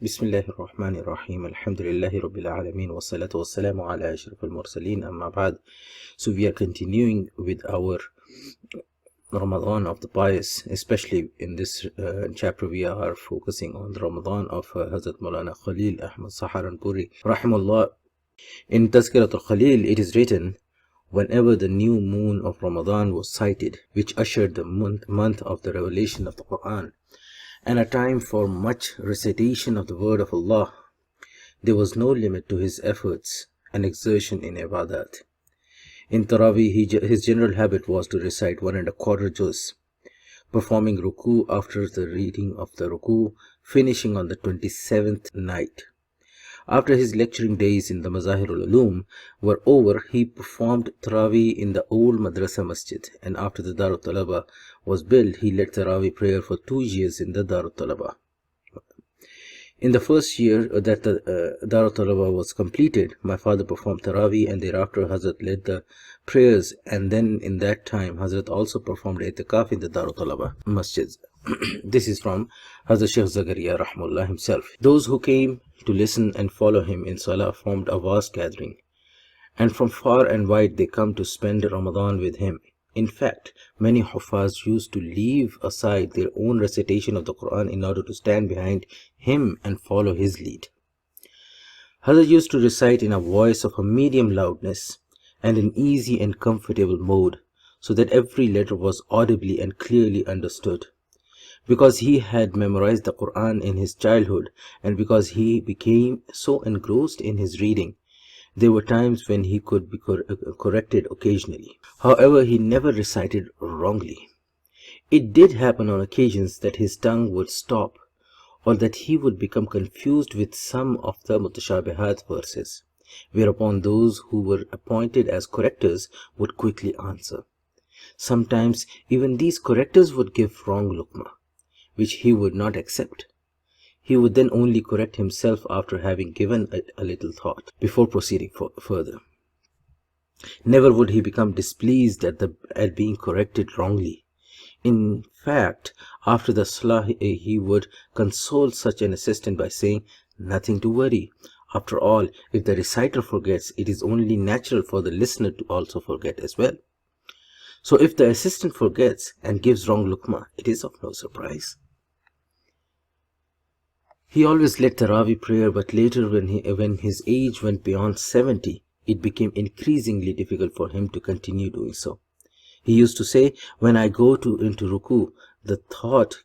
Bismillahir Rahmanir Rahim. Alhamdulillahi Rabbil Alameen. Wassalatu wassalamu ala ashrafil mursaleen. Amma ba'd. So we are continuing with our Ramadan of the pious, especially in this chapter we are focusing on the Ramadan of Hazrat Maulana Khalil Ahmad Saharanpuri rahimahullah. In Tazkirat al-Khalil it is written, whenever the new moon of Ramadan was sighted, which ushered the month of the revelation of the Quran, and a time for much recitation of the word of Allah, there was no limit to his efforts and exertion in ibadat. In Taraweeh, his general habit was to recite 1¼ juz, performing ruku after the reading of the ruku, finishing on the 27th night. After his lecturing days in the Mazahirul Ulum were over, he performed Taraweeh in the old Madrasa Masjid, and after the Darut Talaba was built, he led Taraweeh prayer for 2 years in the Darut Talaba. In the first year that the Darut Talaba was completed, my father performed Taraweeh, and thereafter Hazrat led the prayers, and then in that time Hazrat also performed Itikaf in the Darut Talaba Masjid. This is from Hazrat Sheikh Zakariya rahimahullah himself. Those who came to listen and follow him in Salah formed a vast gathering, and from far and wide they come to spend Ramadan with him. In fact, many Hufaz used to leave aside their own recitation of the Quran in order to stand behind him and follow his lead. Hazrat used to recite in a voice of a medium loudness and in easy and comfortable mode, so that every letter was audibly and clearly understood. Because he had memorized the Quran in his childhood, and because he became so engrossed in his reading, there were times when he could be corrected occasionally. However, he never recited wrongly. It did happen on occasions that his tongue would stop, or that he would become confused with some of the mutashabihat verses, whereupon those who were appointed as correctors would quickly answer. Sometimes even these correctors would give wrong lukma, which he would not accept. He would then only correct himself after having given it a little thought before proceeding further. Never would he become displeased at being corrected wrongly. In fact, after the salah, he would console such an assistant by saying, "Nothing to worry. After all, if the reciter forgets, it is only natural for the listener to also forget as well. So if the assistant forgets and gives wrong lukma, it is of no surprise." He always led Taraweeh prayer, but later when his age went beyond 70, it became increasingly difficult for him to continue doing so. He used to say, "When I go into ruku, the thought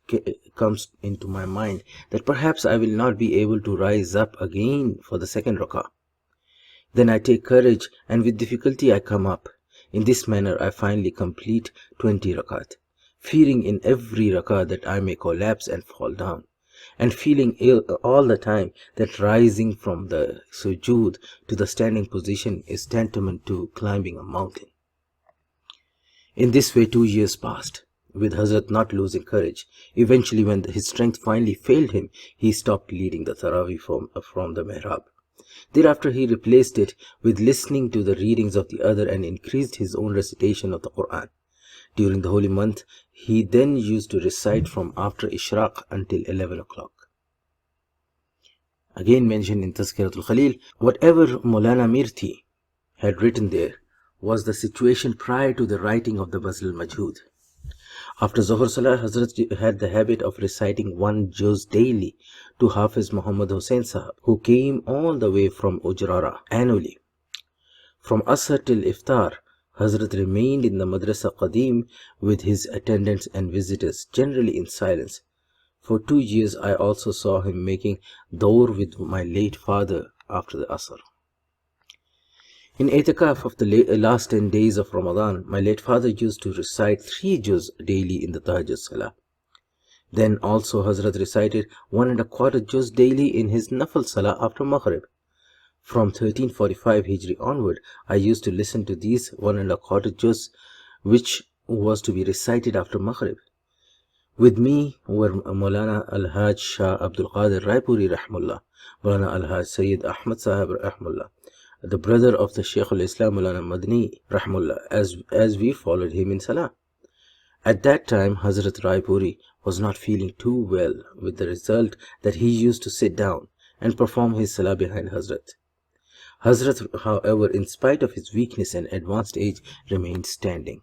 comes into my mind that perhaps I will not be able to rise up again for the second rakah. Then I take courage, and with difficulty I come up. In this manner I finally complete 20 rakat, fearing in every rakah that I may collapse and fall down, and feeling ill all the time that rising from the sujood to the standing position is tantamount to climbing a mountain." In this way 2 years passed, with Hazrat not losing courage. Eventually, when his strength finally failed him, he stopped leading the Taraweeh from the mihrab. Thereafter he replaced it with listening to the readings of the other and increased his own recitation of the Quran. During the holy month, he then used to recite from after Ishraq until 11 o'clock. Again mentioned in Tazkiratul Khalil, whatever Maulana Mirthi had written there was the situation prior to the writing of the Bazl al-Majhud. After Zuhr Salah, Hazrat had the habit of reciting 1 juz daily to Hafiz Muhammad Hussain Sahab, who came all the way from Ujrara annually. From Asr till Iftar, Hazrat remained in the Madrasa Qadim with his attendants and visitors, generally in silence. For 2 years I also saw him making daur with my late father after the Asr. In Itikaf of the last 10 days of Ramadan, my late father used to recite 3 juz daily in the Tahajjud Salah. Then also Hazrat recited 1¼ juz daily in his Nafal Salah after Maghrib. From 1345 Hijri onward, I used to listen to these 1¼ juz, which was to be recited after Maghrib. With me were Maulana Al-Haj Shah Abdul Qadir Raipuri rahimahullah, Maulana Al-Haj Sayyid Ahmad Sahib rahimahullah, the brother of the Shaykh al-Islam Maulana Madni rahimahullah, as we followed him in Salah. At that time, Hazrat Raipuri was not feeling too well, with the result that he used to sit down and perform his salah behind Hazrat. Hazrat, however, in spite of his weakness and advanced age, remained standing.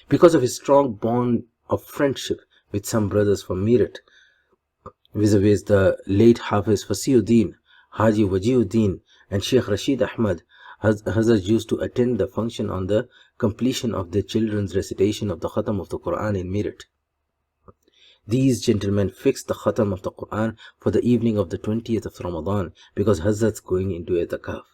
Because of his strong bond of friendship with some brothers from Meerut, vis-a-vis the late Hafiz Fasiuddin, Haji Wajiuddin, and Sheikh Rashid Ahmad, Hazrat used to attend the function on the completion of their children's recitation of the Khatam of the Quran in Meerut. These gentlemen fixed the Khatam of the Quran for the evening of the 20th of Ramadan because Hazrat's going into I'tikaf.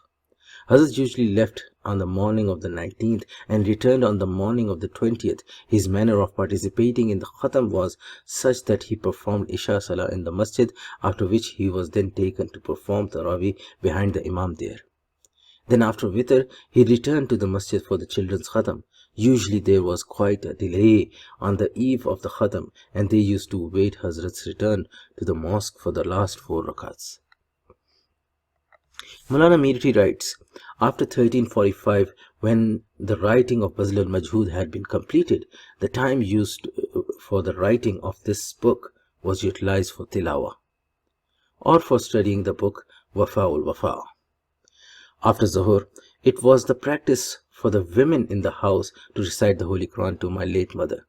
Hazrat usually left on the morning of the 19th and returned on the morning of the 20th. His manner of participating in the Khatam was such that he performed Isha Salah in the masjid, after which he was then taken to perform Tarawih behind the Imam there. Then after Witr, he returned to the masjid for the children's Khatam. Usually there was quite a delay on the eve of the Khatam, and they used to wait Hazrat's return to the mosque for the last 4 rakats. Maulana Meerati writes, after 1345, when the writing of Bazl al-Majhood had been completed, the time used for the writing of this book was utilized for tilawa, or for studying the book Wafa'ul Wafa. After Zuhur, it was the practice for the women in the house to recite the Holy Quran to my late mother.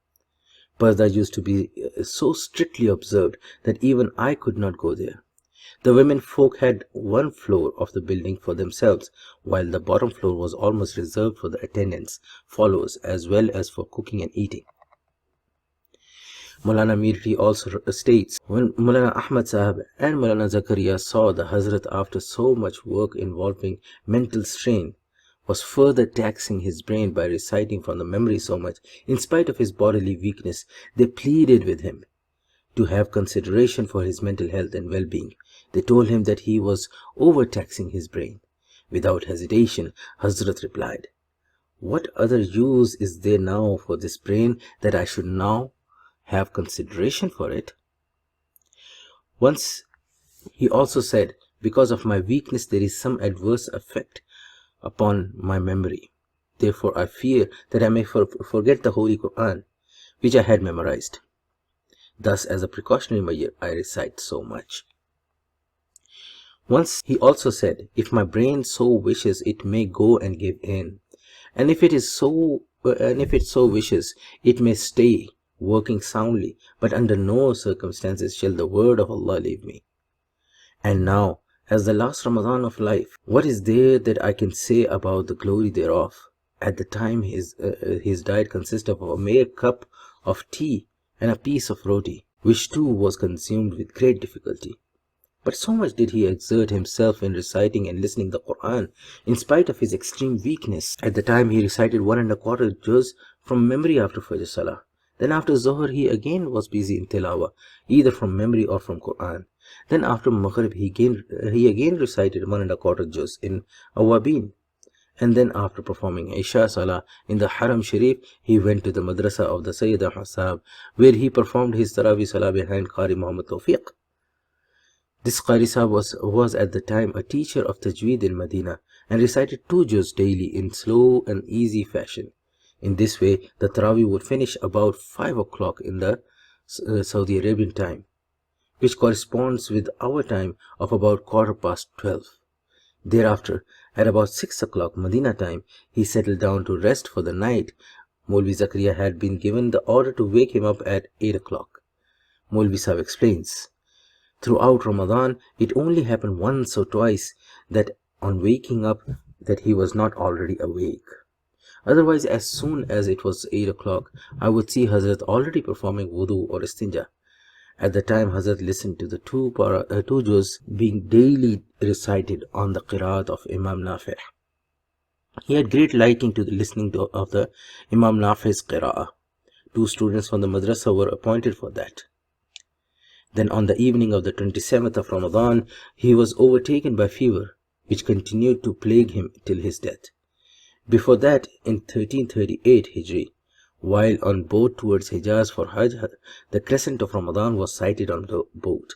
Parda used to be so strictly observed that even I could not go there. The women folk had one floor of the building for themselves, while the bottom floor was almost reserved for the attendants, followers, as well as for cooking and eating. Maulana Meerati also states, when Maulana Ahmad Sahib and Maulana Zakariya saw the Hazrat, after so much work involving mental strain, was further taxing his brain by reciting from the memory so much, in spite of his bodily weakness, they pleaded with him to have consideration for his mental health and well-being. They told him that he was overtaxing his brain. Without hesitation, Hazrat replied, "What other use is there now for this brain that I should now have consideration for it?" Once he also said, "Because of my weakness there is some adverse effect upon my memory. Therefore I fear that I may forget the Holy Quran, which I had memorized. Thus, as a precautionary measure, I recite so much." Once he also said, "If my brain so wishes, it may go and give in, and if it so wishes, it may stay working soundly, but under no circumstances shall the word of Allah leave me. And now, as the last Ramadan of life, what is there that I can say about the glory thereof? At the time his diet consisted of a mere cup of tea and a piece of roti, which too was consumed with great difficulty. But so much did he exert himself in reciting and listening the Quran, in spite of his extreme weakness. At the time he recited 1¼ juz from memory after Fajr Salah. Then after Zuhr he again was busy in Tilawa, either from memory or from Quran. Then after Maghrib he again recited 1¼ juz in Awabin. And then after performing Isha Salah in the Haram Sharif, he went to the Madrasa of the Sayyid Ahmad, where he performed his Tarawih Salah behind Qari Muhammad Tawfiq. This Qari Sahib was at the time a teacher of Tajweed in Medina and recited 2 juz daily in slow and easy fashion. In this way, the Tarawih would finish about 5 o'clock in the Saudi Arabian time, which corresponds with our time of about 12:15. Thereafter, at about 6 o'clock Medina time, he settled down to rest for the night. Mufti Zakariya had been given the order to wake him up at 8 o'clock. Mufti Sahib explains, throughout Ramadan, it only happened once or twice that on waking up that he was not already awake. Otherwise, as soon as it was 8 o'clock, I would see Hazrat already performing wudu or istinja. At the time, Hazrat listened to the two juz being daily recited on the qiraat of Imam Nafi'. He had great liking to the listening of the Imam Nafi's qira'ah. 2 students from the madrasa were appointed for that. Then on the evening of the 27th of Ramadan, he was overtaken by fever, which continued to plague him till his death. Before that, in 1338 Hijri, while on boat towards Hijaz for Hajj, the crescent of Ramadan was sighted on the boat.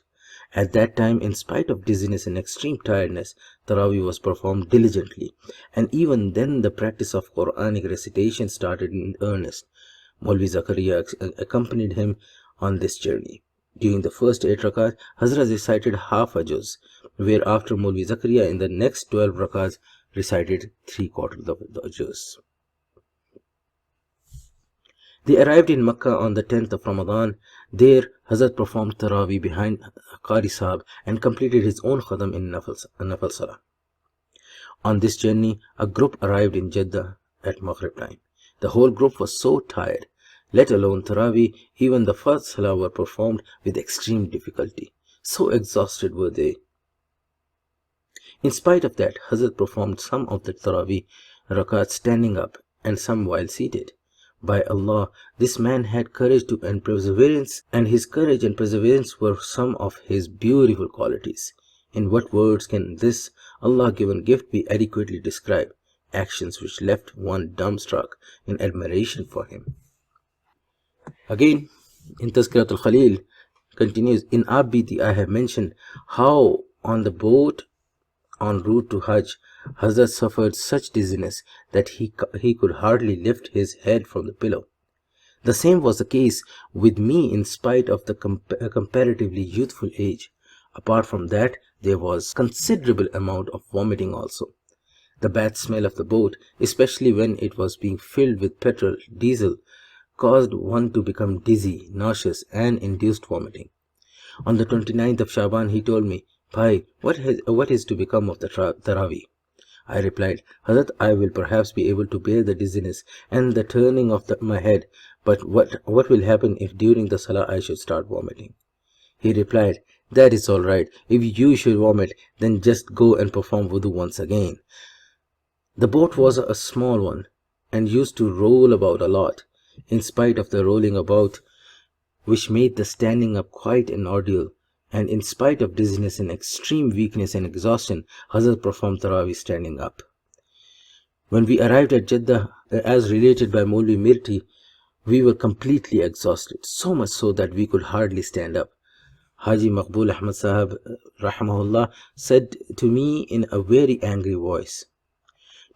At that time, in spite of dizziness and extreme tiredness, Tarawih was performed diligently, and even then the practice of Quranic recitation started in earnest. Mufti Zakariya accompanied him on this journey. During the first 8 rakats, Hazrat recited half a juz, whereafter Mufti Zakariya in the next 12 rakats recited 3/4 of the juz. They arrived in Makkah on the 10th of Ramadan. There, Hazrat performed Tarawih behind Qari Sahib and completed his own Khadam in Nafal Salah. On this journey, a group arrived in Jeddah at Maghrib time. The whole group was so tired, let alone Tarawih, even the first Salah were performed with extreme difficulty. So exhausted were they. In spite of that, Hazrat performed some of the Tarawih rakats standing up and some while seated. By Allah, this man had courage and perseverance, and his courage and perseverance were some of his beautiful qualities. In what words can this Allah-given gift be adequately described? Actions which left one dumbstruck in admiration for him. Again, in Tazkirat al-Khalil continues, in Abiti I have mentioned how on the boat en route to Hajj, Hazrat suffered such dizziness that he could hardly lift his head from the pillow. The same was the case with me in spite of the comparatively youthful age. Apart from that, there was considerable amount of vomiting also. The bad smell of the boat, especially when it was being filled with petrol, diesel, caused one to become dizzy, nauseous and induced vomiting. On the 29th of Shaban, he told me, "Bhai, what is to become of the Tarawih?" I replied, "Hazrat, I will perhaps be able to bear the dizziness and the turning of my head, but what will happen if during the Salah I should start vomiting?" He replied, "That is all right. If you should vomit, then just go and perform wudu once again." The boat was a small one and used to roll about a lot. In spite of the rolling about, which made the standing up quite an ordeal, and in spite of dizziness and extreme weakness and exhaustion, Hazrat performed Tarawih standing up. When we arrived at Jeddah, as related by Maulvi Mirti, we were completely exhausted, so much so that we could hardly stand up. Haji Maqbul Ahmad Sahib, rahimahullah, said to me in a very angry voice,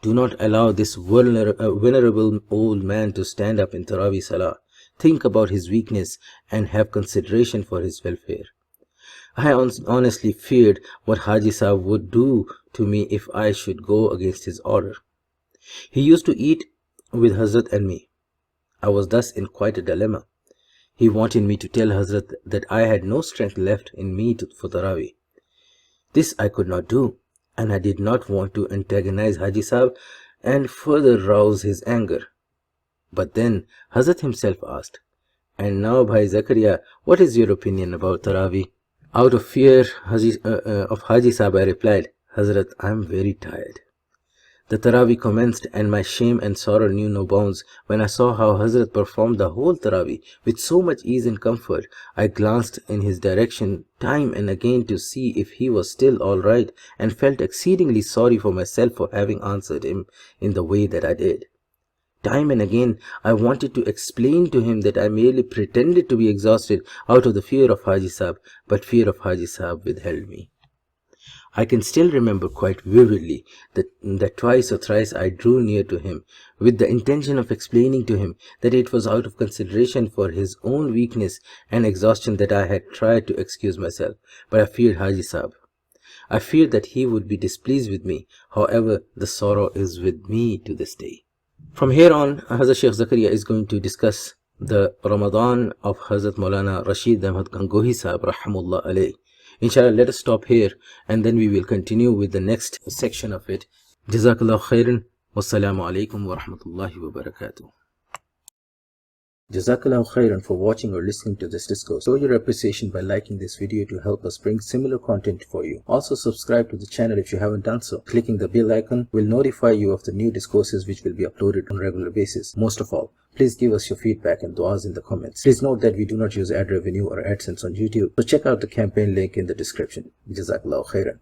"Do not allow this venerable old man to stand up in Tarawih Salah. Think about his weakness and have consideration for his welfare." I honestly feared what Haji Sahib would do to me if I should go against his order. He used to eat with Hazrat and me. I was thus in quite a dilemma. He wanted me to tell Hazrat that I had no strength left in me for Tarawih. This I could not do, and I did not want to antagonize Haji Sahib and further rouse his anger. But then Hazrat himself asked, "And now, Bhai Zakariya, what is your opinion about Tarawih?" Out of fear of Haji Sahib, I replied, "Hazrat, I am very tired." The Tarawih commenced, and my shame and sorrow knew no bounds. When I saw how Hazrat performed the whole Tarawih with so much ease and comfort, I glanced in his direction time and again to see if he was still all right, and felt exceedingly sorry for myself for having answered him in the way that I did. Time and again, I wanted to explain to him that I merely pretended to be exhausted out of the fear of Haji Sahib, but fear of Haji Sahib withheld me. I can still remember quite vividly that twice or thrice I drew near to him with the intention of explaining to him that it was out of consideration for his own weakness and exhaustion that I had tried to excuse myself, but I feared Haji Sahib. I feared that he would be displeased with me. However, the sorrow is with me to this day. From here on, Hazrat Sheikh Zakariya is going to discuss the Ramadan of Hazrat Maulana Rashid Ahmad Gangohi Sahib rahimahullah alayh. Inshallah, let us stop here and then we will continue with the next section of it. Jazakallah khairan. Wassalamu alaikum wa rahmatullahi wa barakatuh. Jazakallah khairan for watching or listening to this discourse. Show your appreciation by liking this video to help us bring similar content for you. Also subscribe to the channel if you haven't done so. Clicking the bell icon will notify you of the new discourses which will be uploaded on a regular basis. Most of all, please give us your feedback and du'as in the comments. Please note that we do not use ad revenue or AdSense on YouTube, so check out the campaign link in the description. Jazakallah khairan.